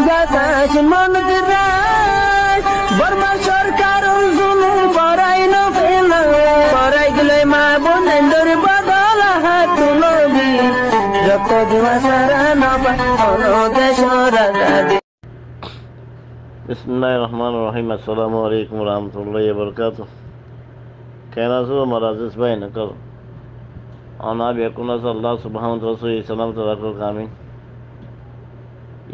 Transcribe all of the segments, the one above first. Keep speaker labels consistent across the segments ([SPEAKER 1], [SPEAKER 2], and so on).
[SPEAKER 1] বাতাস মনত রায় বর্মা সরকার জুলুম করাই না ফেলা করাই গেলে মা বোনের বদল হাত তুলবি যত দিবা সারা না দেশ রাজা।
[SPEAKER 2] বিসমিল্লাহির রহমানির রহিম। আসসালামু আলাইকুম ওয়া রাহমাতুল্লাহি ওয়া বারাকাতুহু। কেন আছো আমার আজিজ ভাই নকল অনা বেকুন আছে আল্লাহ সুবহানাহু ওয়া তাআলা সালাম তারাকো কামিন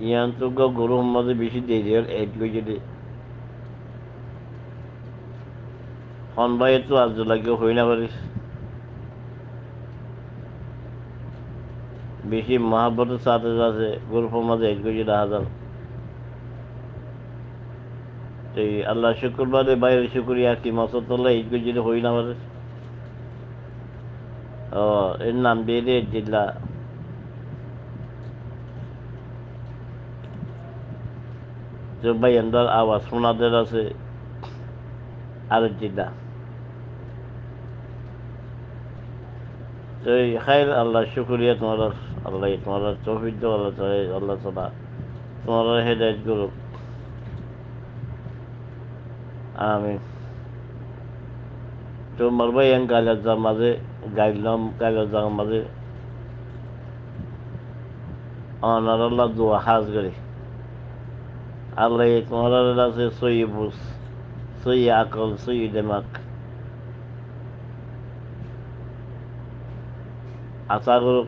[SPEAKER 2] ইয়ান তো গুরু মধ্যে বেশি দেরিয়ার এড গজে হন ভাই তো আজ লাগে হই না পারিস বেশি মহাব্বতের সাথে আছে গুরুর মধ্যে এড গজে হাজার এই আল্লাহ শুকর বাদে বাইরের শুকরিয়া কি মাসাল্লাহ এড গজে হই না পারিস ও এর নাম দিয়ে দে জিল্লা जो भाई अंदर आवाज सुना दे रहा से अर्जिदा तो खैर अल्लाह शुक्रिया तुम्हारा अल्लाह तुम्हारा तौफीक दो अल्लाह ताला तुम्हारा हिदायत करो आमीन। तो मरबाई अं गायला माजे गायलाम गायला माजे अनार अल्लाह दुआ हाज करे আল্লাহ তোমার আছে সই বুঝ সই আকল সই দিমাগ আশা করুক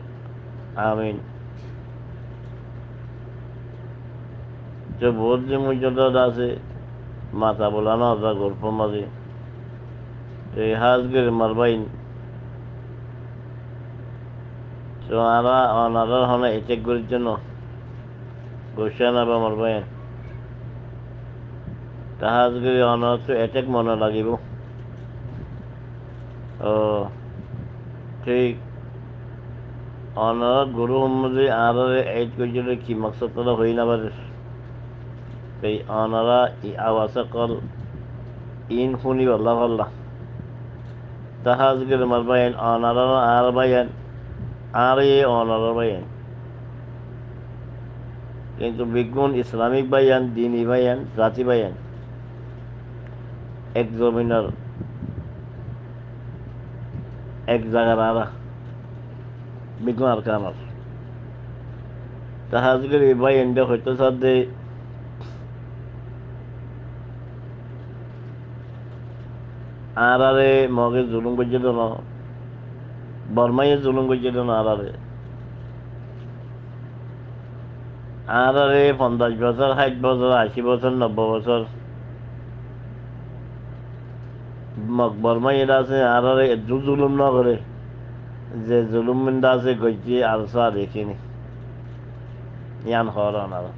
[SPEAKER 2] আমিন। যে বোধ যে মর্যাদা আছে মাথা বলানো আছে গল্প মাঝে এই হাজগের মারবাইন তো আনারা হনে এটেক করার জন্য গোসানা বা মারবাইন তাহাজগিরি অনার্স এটেক মনে লাগিব ও ঠিক অনার গুরু সম্বন্ধে আনারে এইট করছিল কি মকসদ তারা হই না পারে সেই অনারা ই আওয়াজ কল ইন শুনি আল্লাহ আল্লাহ তাহাজগিরি মারবাইন অনারা আর বাইন আর এ অনারা বাইন কিন্তু বিজ্ঞান ইসলামিক বাইন দিনী বাইন জাতি বাইন এক জমিনের এক জায়গার আরা বিজ্ঞান আর কামার তাহাজগের এই ভাই এন্ডে হইতে সাথে আরে মগে জুলুম করছিল না বর্মাইয়ে জুলুম করছিল না আরে 50 বছর 60 বছর 80 বছর 90 বছর বর্মাইয়ের আছে আর জুলুম না করে যে জুলুম মিন্দা আছে গজ্জি আলসা দেখিনি ইয়ান হর আনারা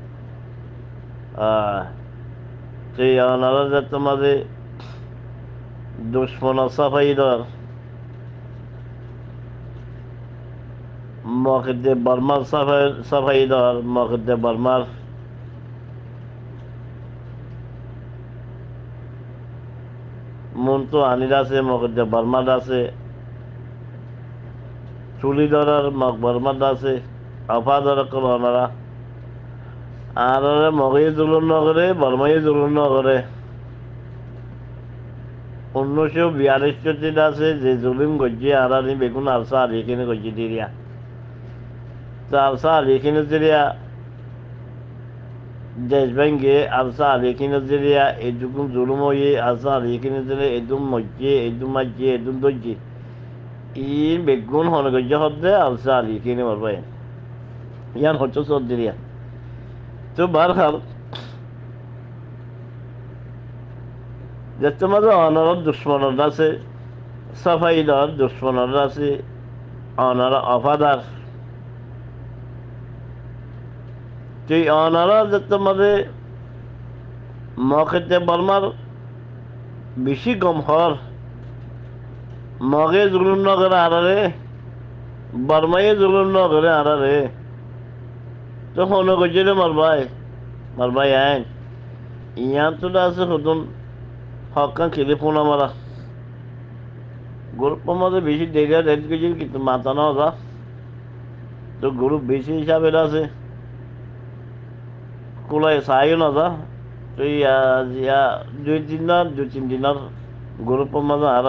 [SPEAKER 2] সেই আনারা যে তোমাদের দুশ্মন সাফাই দর মকদে বর্মার সাফাই দর মকদে বর্মার মন তো আনির আছে মকদে বর্মার আছে চুলি ধরার মগ বর্মার আছে আফা ধরা করানারা আর মগে জুলুম ন করে বর্মাই জুলুম ন করে 1942 আছে যে জুলুম গজ্জি আর বেগুন আলসা আর এখানে গজ্জি দিরিয়া তো আলসা আর এখানে দিরিয়া দেশ ব্যাংকে আলসা আর এখানে দিরিয়া এদুকুম জুলুম হয়ে আলসা আর এখানে দিলে এদুম মজ্জে এদুম মাজ্জে এদুম দজ্জে ই বেগুন হন গজ্জি হদ্দে আলসা আর এখানে মারবাই ইয়ান হচ্ছে সব দিরিয়া তো বারহাল যে তোমাদের অনার দুশ্মনরা আছে সাফাইদার দুশ্মনরা আছে অনারা অফাদার সেই অনারা যে তোমাদের মকেতে বর্মার বেশি গম হর মগে জুলুম ন করে আরে বর্মাইয়ে জুলুম ন করে আরে তো হন গজে মারবাই আইন ইয়ান তো আছে হতুন হকান খেলে ফোন মারা গল্প মধ্যে বেশি দেরিয়া রেড গেছিল কিন্তু মাথা না ওরা তো গরু বেশি হিসাবে আছে কোলাই চাইও নাযা তুই দুই দিনৰ দুই তিন দিনৰ গ্রুপের মাঝে আর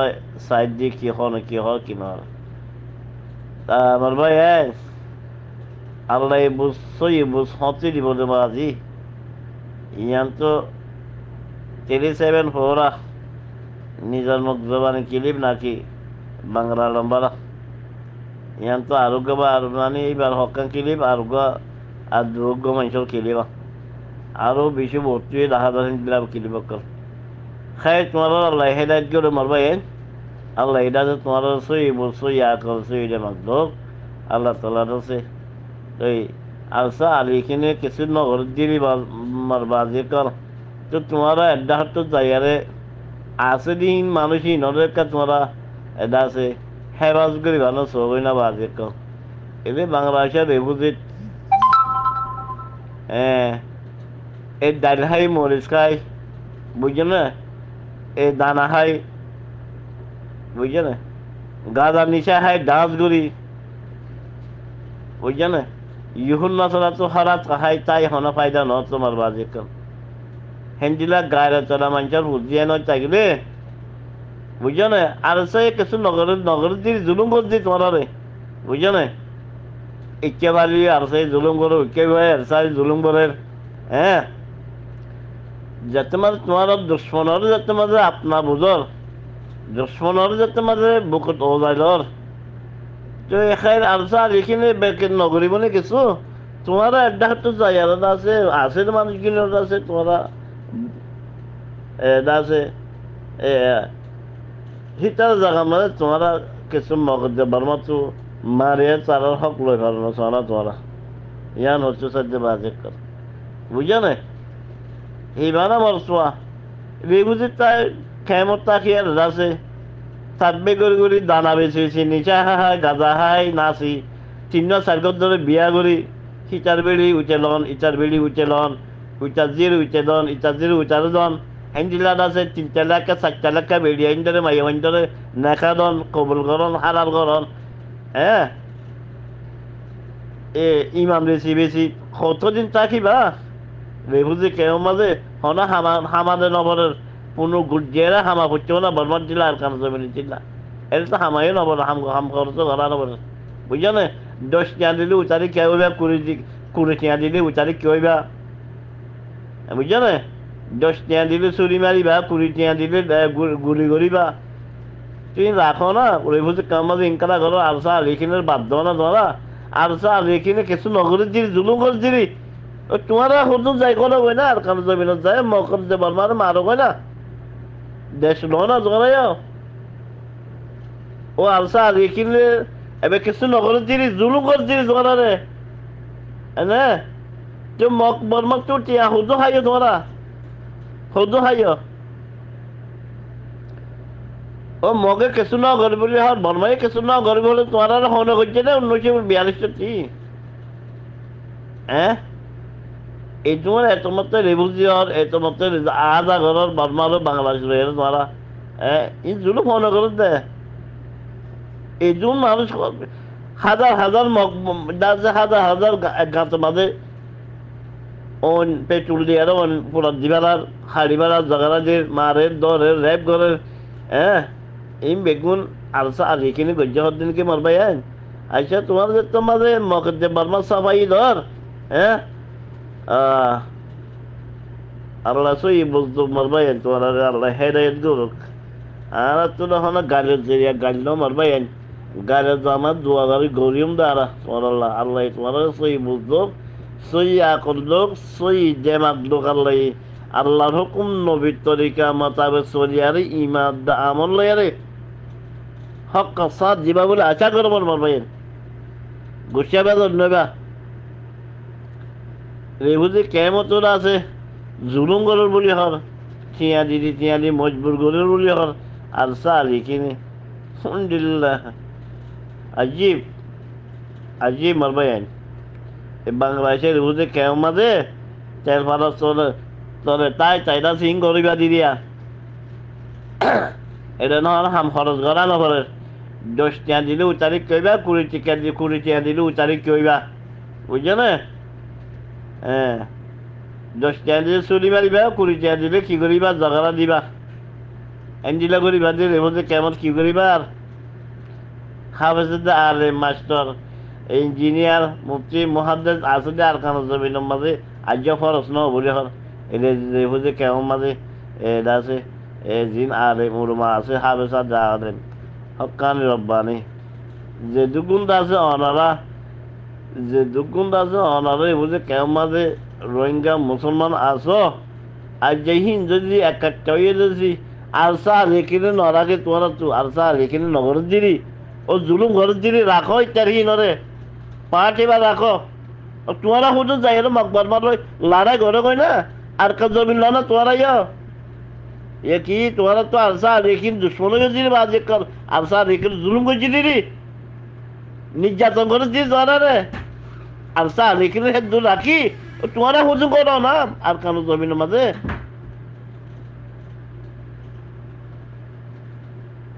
[SPEAKER 2] সাইড দিয়ে কি হয় কি না আমার ভাই আল্লাহ বুঝ হতে দিব দেবো আজি ইয়ান তো 37 ফোরা নিজের মুখ জবানে কিলিপ নাকি বাংলা লম্বারা ইয়ান তো আরোগ্য বা আর মানে এইবার হকান কিলিপ আরোগ্য আর দুর্গ মানুষের কিলিবা আরো বেশি ভর্তি দেখা দিলাম কিলিপ কর খাই তোমার আল্লাহ হেদায়ত করে মারবা আল্লাহ এটা যে তোমার সই আকল সই মাগদোক আল্লাহ তালার আছে এই আলসা আলিখিনি কিছু নগর দিলি বাজি কর তো তোমার এডা হাত যাইয়ারে আছে দিন মানুষই নদরকা তোমারা এডা আছে হেরাজ করি ভালো সবই না বাজি কর এলে বাংলাদেশের রেবুজিত এই ডাইল হাই মরিচ খাই বুঝছো না এই দানা হাই বুঝছো না গাঁদা নিশা হাই ডান্স করি বুঝছো না ইহুন নাচরা তো হারাত হাই তাই হনা ফায়দা ন তোমার বাজে কম হেন্দিলা গায়রা চলা মানুষের বুঝিয়ে নয় থাকলে বুঝছো না আর সে কিছু নগর দিয়ে জুলুম করছি তোমার বুঝছো না একেবারে আর সেই জুলুম করো একেবারে আর সাই জুলুম করে যাতে মাঝে তোমার দুশ্মনের যাতে মাঝে আপনা বুঝর দুশ্মনের যাতে মাঝে বুকত ওজাইলর তো এখানে আলসা আর এখানে বেকের নগরী বলে কিছু তোমার একটা হাতে জায়গা আছে মানুষগুলোর আছে তোমারা আছে হিতার জায়গা মানে তোমারা কিছু মগজ দেবার মতো মারিয়ে তারার হক লই ভালো সোনা তোমারা ইয়ান হচ্ছে সাহায্য বাজে কর বুঝছো না এইবার আমার চোয়া বেগুজি তাই খেমত তাকি আর আছে থাকবে করি দানা বেছে নিচা হাই গাজা হাই নাচি 3-4 ধরে বিয়া করি সিটার বেড়ি উঠে লন ইটার বেড়ি উঠে লন উইটার জির উঠে দন ইটার জির উঠার দন হেন্দিলার আছে 3 লাখ 4 লাখ বেড়ি ধরে মাই ধরে নেখা দন কবুল করন হালাল করন ইমাম বেশি কতদিন থাকিবা বেগুজি কেউ মাঝে হনা হামাদের নবরের কোনো গুজিয়েরা হামা করছেও না বর্মার দিলা আর কান জমিনে দিলা এটা তো হামাই নবর হাম করতো ঘরা নবর বুঝছো না 10 টিয়া দিলে উচারি কেউ বা 20 টিয়া দিলে উচারি কেউ বা বুঝছো না 10 টিয়া দিলে চুরি মারিবা 20 টিয়া দিলে গুলি করিবা তুমি রাখো না ওই বুঝে কামাজে ইনকারা করো আলসা আলিখিনের বাধ্য না ধরা আলসা আলিখিনে কিছু নগরে দিলি জুলুম করে দিলি তোমার হুজুর যাই কোনো হয় না আর কারো জমিনত যায় মকর যে বর্মার মারো হয় না দেশ লো না জোগাই ও আলসা আর কিনলে এবার কিছু নগরের জিনিস জুলুম করে জিনিস জোগারে না তো মক বর্মাক তো টিয়া হুজু খাইও তোমরা হুজু খাইও ও মগে কিছু না গরি বলে হর বর্মাই কিছু না গরি বলে তোমার হনে করছে না 1942 এই তোমার এত মতো রেভুজিয়র এত মতো আধা ঘরের বর্মারও বাংলাদেশ রয়ে তোমারা এই জুলুম মনে করে দে এই জন্য মানুষ হাজার হাজার গাঁতে মাঝে ওন পেট্রোল দিয়ে ওন পুরা দিবারার হাড়ি বেড়ার জাগারা দিয়ে মারের দরের র্যাপ ঘরের এই বেগুন আলসা আর এখানে গজ্জা হদ্দিনকে মারবাই আচ্ছা তোমার যে তোমাদের মকের যে বর্মা সাফাই ধর আল্লাহ সই বুঝতো মারবাই তোমার আল্লাহ হেদায়ত করুক আর তো তখন গাড়ির জেরিয়া গাড়ি মারবাই গাড়ির জামা দুয়াগারি গরিম দ্বারা তোমার আল্লাহ তোমার সই বুঝতো সই আকল লোক সই দেমাক লোক আল্লাহ আল্লাহর হুকুম নবীর তরিকা মোতাবেক চলিয়ারে ইমান আমল লয়ারে হক সাথ দিবা বলে আশা করব মারবাই গুছিয়া বেদন নেবা রেবুজি কেমত আছে জুলুম গরুর বলি হর টিয়া দি মজবুর গরুর বলি হর আর সালি কিনে আলহামদুলিল্লাহ আজিব মারবাই বাংলাদেশের রেবুজি কেমন মাঝে তেল ফারা চলে তাইটা সিং করিবা দি দিয়া এটা নহলে হাম খরচ করা নকরে 10 টিয়া দিলে উচারি কইবা 20 টিয়া দিলে উচারি কইবা বুঝছো না 10 টাকা দিলে চুরি মারিবা 20 টাকা দিলে কি করিবা ঝগড়া দিবা এন্ডিলা করিবা দিলে বলতে কেমন কি করিবা আর হাফেজুদ্দ আলেম মাস্টার ইঞ্জিনিয়ার মুফতি মুহাদ্দিস আসলে আর কানো জমিনের মাঝে আজ ফরস ন বলে হর এলে যে বুঝে কেমন মাঝে এটা আছে জিন আলেম উলমা আছে হাফেজা যা আলেম হক্কানি রব্বানি যে দুগুণটা আছে অনারা যে দুগুণটা আছে অনারা বুঝে কেমন মাঝে রোহিঙ্গা মুসলমান আছো আর যে যদি একটা হয়ে যদি আলসা লেখিনে নরাকে তোরা তো আলসা লেখিনে নগর দিলি ও জুলুম ঘর দিলি রাখো ইত্যাদি নরে পার্টি বা রাখো তোরা শুধু যাই মকবর মার লড়াই ঘরে কই না আর কাজ জমিন না তোরা এ কি তোরা তো আলসা লেখিন দুশ্মন গেছিলি বাজে কর আলসা লেখিন জুলুম করছিলি রে নির্যাতন করে দিস তোরা রে আলসা লেখিন হেদু রাখি তোরা শুধু করো না আর কানো জমিনের মাঝে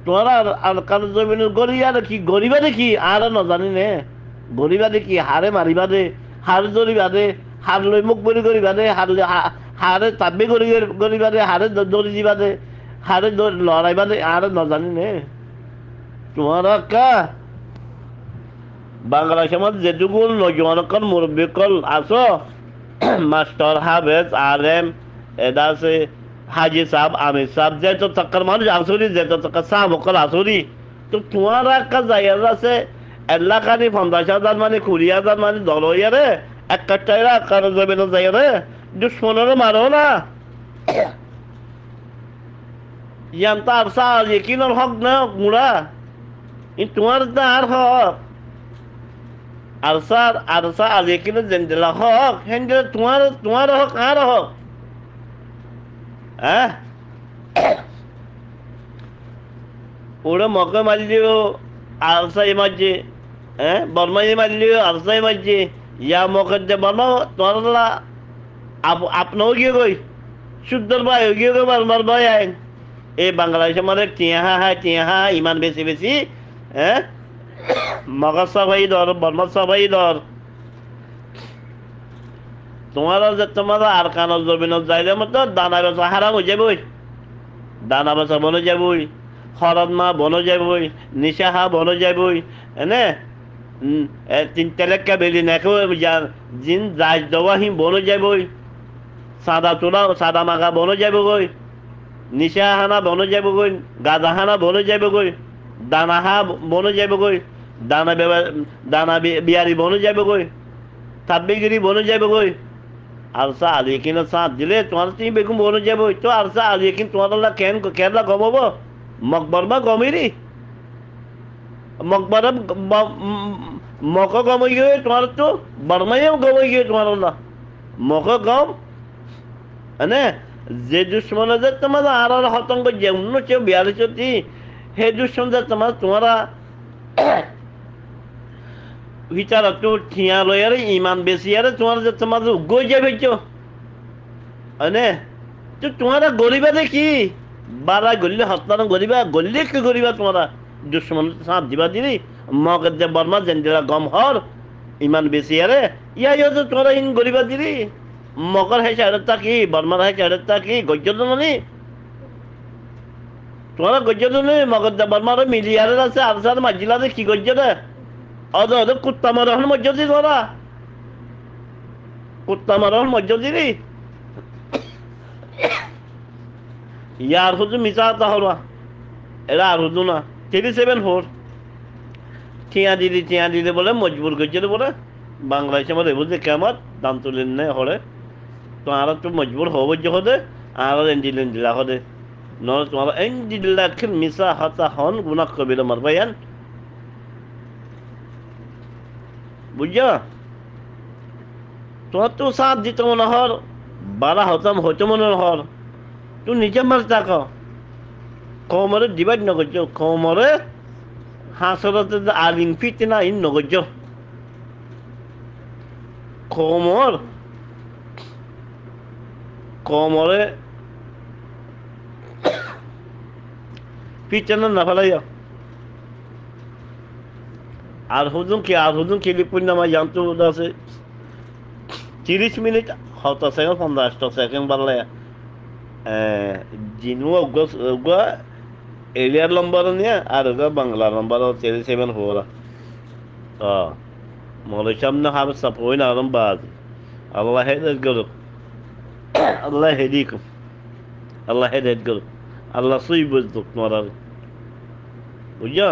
[SPEAKER 2] তোরা আর কারো জমিন গরিয়া কি গরিবা দেখি আর ন জানি নে গরিবা দেখি হারে মারিবা দে হার জরিবা দে হার লই মুখ বলি করিবা দে হারে তাব্বে করিবা দে হারে দৌড়ি দিবা দে হারে লড়াইবা দে আর ন জানি নে তোরা কা বাংলা সমাজ যেটুকু নজওয়ানকল মুরব্বিকল আছো মাস্টার হাফেজ আলেম এটা আছে হাজি সাহেব আমির সাহেব যে তো চক্কর মানুষ আসুরি যে তো চক্কর সাহেব অকল আসুরি তো তোমার একটা জায়গা আছে এলাকানি 50,000 মানে 20,000 মানে দল হইয়া রে একটা টাইরা কারো যাবে না জায়গা রে দুশ্মনের মারো না ইয়ান তার সাল ইকিনর হক না মুড়া তোমার না আর হক আরসা ইকিনর জেন্দেলা হক হেন্ডে তোমার হক আর হক হ্যাঁ ওরা মকে মারলিও আলসাই মারছে হ্যাঁ বর্মাই মারলিও আলসাই মারছে ইয়া মকে যে বর্মা তোরা আপনাও গিয়ে গই শুদ্ধর ভাই গিয়ে গো বর্মার ভাই আইন এই বাংলাদেশের মধ্যে টিয়া ইমান বেশি বেশি হ্যাঁ মগজ সবাই ধর বর্মা সবাই ধর তোমার যে তোমার আর কানল জমিনত যাইলে মতো দানা বেচা হারাম হয়ে যাবই দানা বেচা বনে যাবই হরদ মা বনে যাবই নিশাহা বনে যাবই এনে 3 তালাক্কা বেলি নেখো জিন যাই দেওয়াহি বনে যাবই সাদা তোলা সাদা মাখা বনে যাবগই নিশাহানা বনে যাবগই গাদাহানা বনে যাবগই দানাহা বনে যাবগই দানা বিয়ারি বনে যাবগই তাব্বিগিরি বনে যাবগই আলসা আলিকিনের সাথ দিলে তোমার তুমি বেগুন বনে যাবো তো আলসা আলিকিন তোমার কেনলা গমাব মকবরমা গমিরি মকবর মক গমাই গিয়ে তোমার তো বর্মাইও গমাই গিয়ে তোমার মক গম হ্যাঁ যে দুশ্মন যে তোমার আর হতঙ্গ যে উন্নত বিয়ারি চতি হে দুশ্মন যে তোমারা বিচারা তো ঠিয়া লয়ারে ইমান বেশি আরে তোমার যে তোমার গই যাবে চো আনে তো তোমারা গরিবা দেখি বারা গলিলে হত্যান গরিবা গলিলে কি গরিবা তোমরা দুশ্মন সাথ দিবা দিলি মগজ যে বর্মা জেন্দিরা গম হর ইমান বেশি আরে ইয়া তো তোমরা ইন গরিবা দিলি মগর হে চারতা কি বর্মার হে চারতা কি গজ্জল মানে তোমরা গজ্জল নে মগজ যে বর্মার মিলিয়ারে আছে আর সার মাজিলাতে কি গজ্জল অদ কুত্তা মারহন মজ্জদি তোরা কুত্তা মারহন মজ্জদি রে ইয়ার হুজু মিছা তাহরা এরা আর হুজু না 37 টিয়া দিদি বলে মজবুর করছে বলে বাংলাদেশে মধ্যে বুঝে কেমন দাম তুলেন না হরে তো আর তো মজবুর হব যে হদে আর এন্ডিলা হদে নহলে তোমার এন্ডিলা মিছা হতা হন গুনাহ কবিরা মারবায়ান বুঝছো তোমার তো সাথ দিত মনে হর বারা হইতো মনে হর তুই নিজে মার থাক কমরে ডিভাইড নগর্য কমরে হাসরতে আলিম ফিট না ইন নগর্য কমরে ফিট না ফেলাই আর হুজুন খেলি পূর্ণামা জানতো আছে 30 মিনিট হত সেকেন্ড 50টা সেকেন্ড বাড়লে জিনু ওগা এরিয়ার নম্বর নিয়ে আর ওগা বাংলা নম্বর 37 হওয়া মলে সামনে হাবে সাপোই না আরম বাজ আল্লাহ হেদায়েত করুক আল্লাহ হেদিকুম আল্লাহ হেদায়েত করুক আল্লাহ সুই বুঝুক তোমার বুঝছো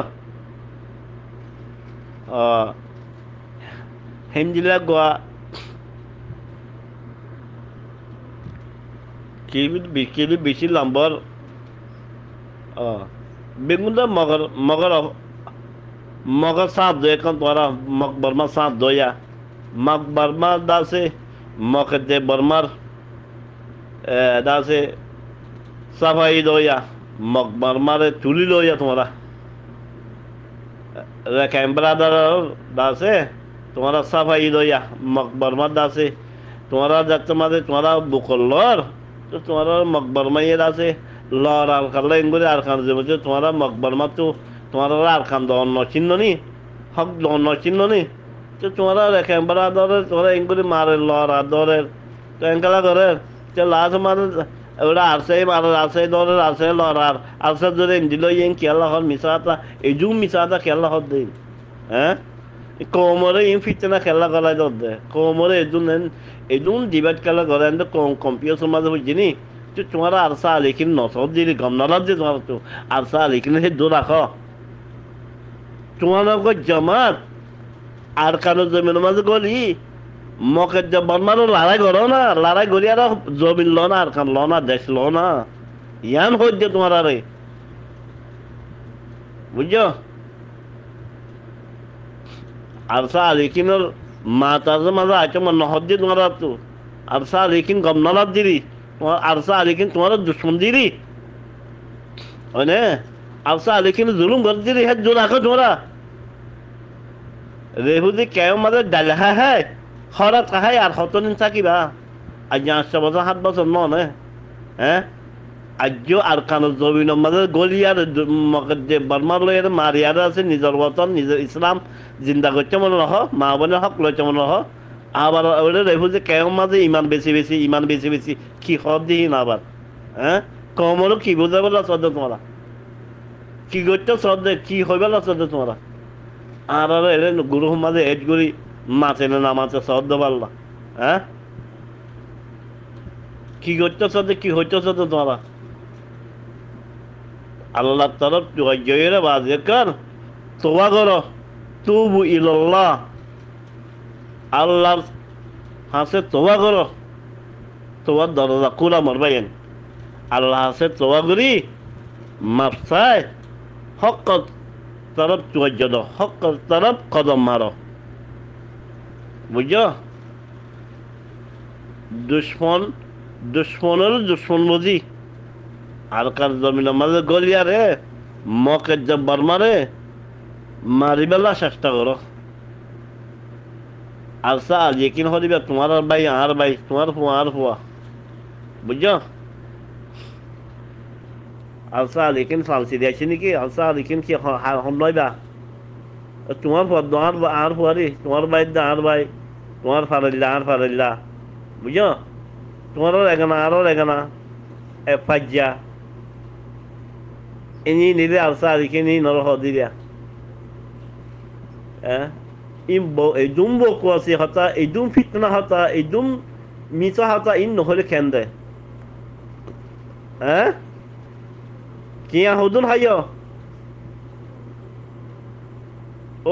[SPEAKER 2] হেমজিলা গোয়া কিবি বেশি লম্বর বেগুনটা মগর মগর মগর সাঁত দো এখন তোরা মগ বর্মা সাঁত দোয়া মগ বর্মা দাসে মগ দে বর্মার দাসে সাফাই দোয়া মগ বর্মারে তুলি দোয়া তোমরা ক্যাম্বরাদার দাসে তোমরা সাফাই দোয়া মগ বর্মার দাসে তোমরা যাতে মাঝে তোমরা বুকল্লর তো তোমরা মগ বর্মাইয়ের আছে লর আর কাল্লা ইঙ্গুরি আর খান যে তোমরা মগ বর্মা তো তোমরা আর খান দন চিহ্ন নি হক দন চিহ্ন নি তো তোমরা ক্যাম্বরা দরে তোমরা ইঙ্গুরি মারে লর আর দরে তো এঙ্কালা করে তো লাস্ট মারে ওরা আরসে দরে আরসে লর আর আরসে ধরে দিল ইং খেলা হল মিসাতা এজু মিসাতা খেলা হল দিন হ্যাঁ কোমরে ইন ফিটনা খেলা করা দে কোমরে এজুন ডিবেট খেলা করে এন্ড কম্পিউটার মাঝে বুঝিনি তো তোমরা আরসা লেকিন নসব দিলি গমনালাদ যে তোমার তো আরসা লেকিন হে দূর রাখো তোমার জামাত আর কানো জমির মাঝে গলি মকের যে বর্মারও লড়াই করো না লড়াই করি আর জমিন লো না আর খান লো না দেশ লো না ইয়ান হচ্ছে তোমার আরে বুঝছো আরসা লেকিনের মাতার মাঝে আছে মানে নহদ দিয়ে তোমার তো আরসা লেকিন গমনালাদ দিলি তোমার আরসা লেকিন তোমার দুশ্মন দিলি আরসা লেকিন জুলুম করে দিলি হ্যাঁ জোর রাখো তোমরা রেহুদি কেউ মাঝে ডালহা হ্যাঁ হঠাৎ কাহাই আর হতদিন থাকিবা আজ 8 বছর 7 বছর নয় হ্যাঁ আজ আর কানো জমিন মাঝে গলিয়ার বর্মার লইয়ার মারিয়ার আছে নিজের বতন নিজের ইসলাম জিন্দা করছে মনে রাখ মা বোনের হক লইছে মনে রাখ আবার ওটা রেখু যে কেউ মাঝে ইমান বেশি বেশি কি হব দিহি না আবার হ্যাঁ কমরও কি বুঝাবে লসদ তোমরা কি করতে শ্রদ্ধে কি হইবে লসদ তোমরা আর এর গুরু মাঝে এড করি মাছে না মাছে শ্রদ্ধ পারলা হ্যাঁ কি করতেছ কি হইতেছ তো তোমরা আল্লাহ তরফ জয়ের বাজে কর তোবা করো তুবু ইলাল্লাহ আল্লাহর হাসে তোবা করো তোমার দরজা খোলা মরবেন আল্লাহ হাসে তোবা করি মাপসায় হক তরফ চুয়াজ্য দো হক তরফ কদম মারো বুঝছো দুশ্মনের দুশ্মন বুঝি আর কার জমিনের মাঝে গলিয়ারে মকের জব্বার মারে মারিবেলা চেষ্টা করো আলসা লেকিন হরিবে তোমার ভাই আর ভাই তোমার ফুয়া আর ফুয়া বুঝছো আলসা লেকিন ফালসি দিয়েছি নাকি আলসা লেকিন কি নয়বা তোমার তোমার আর ফুয়ারি তোমার ভাই আর ভাই তোমার ফারিল্লা আর ফারিল্লা বুঝছো তোমারও রেগানা আরও রেগানা ফাজ্জা ইনি নিলে আলসা লেকিন নর হদিয়া এদুম বকু আছে হতা এদুম ফিতনা হতা এদুম মিছা হতা ইন নহলে খেন্দে হ্যাঁ কিয়া হদুন হাইয়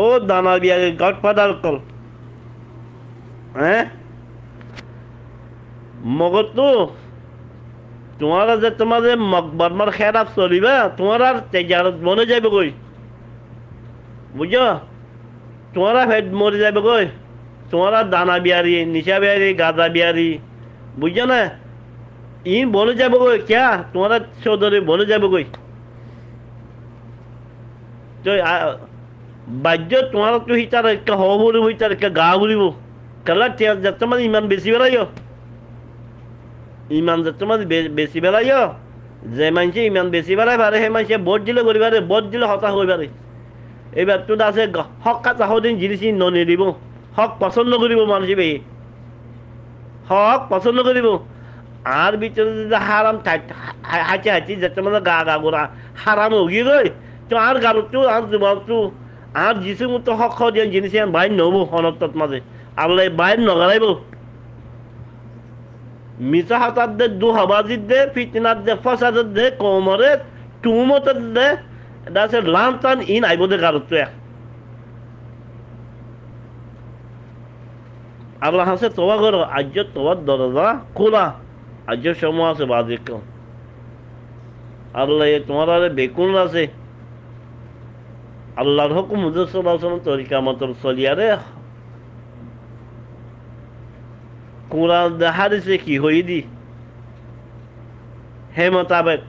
[SPEAKER 2] ও দানা বিয়া গডফাদার কল হ্যাঁ মগত তো তোমার যে তোমাদের বর্মার খেরাপ চলিবা তোমার আর তেজারত মনে যাবে কই বুঝছো তোমারা ফেট মরে যাবে কই তোমারা দানা বিয়ারি নিশা বিয়ারি গাঁদা বিয়ারি বুঝছো না ইন বনে যাবে কই ক্যা তোমারা চৌধুরী বনে যাবে কই তো বাহ্য তোমার তো হিতার একটা হব বলিব হিতার একটা গা বলিব কেলা যাতে মানে ইমান বেশি বেড়াইও ইমান যাতে মানে বেশি বেড়াইও যে মানুষে ইমান বেশি বেড়াই পারে সেই মানুষে ভোট দিলে করি পারে ভোট দিলে হতাশ হয়ে পারে এইবার তো আছে হক কাটা হদিন জিনিস ননে দিব হক পছন্দ করিব মানুষে বেশি হক পছন্দ করিব আর ভিতরে যদি হারাম হাঁচি হাঁচি যেতে মানে গা গা গোড়া হারাম হগি গই তো আর গালতো আর যুবকতো আর যিশু মতো হক দিয়ে জিনিস বাইর নহব হনত্তত মাঝে আল্লাহ বাইর নগরাইব মিছা হাতার দে দু হবাজির দে ফিতনার দে ফসাদের দে কোমরে টুমতের দে এটা আছে লান্তান ইন আইব দে গালতো আল্লাহ হাসে তোবা করো আজ তোমার দরজা খোলা আজ সময় আছে বাজে কেউ আল্লাহ তোমার আরে বেকুন আছে আল্লাহর হুকুম হুজুর সাল্লাল্লাহু আলাইহি ওয়াসাল্লাম তরিকা মতন চলিয়ারে কোরআন হাদিসে কি হই দি হে মোতাবেক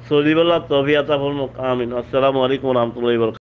[SPEAKER 2] চলিবেলা তৌফিক আতা ফরমাক আমিন আসসালামু আলাইকুম ওয়া রাহমাতুল্লাহি ওয়া বারাকাতুহু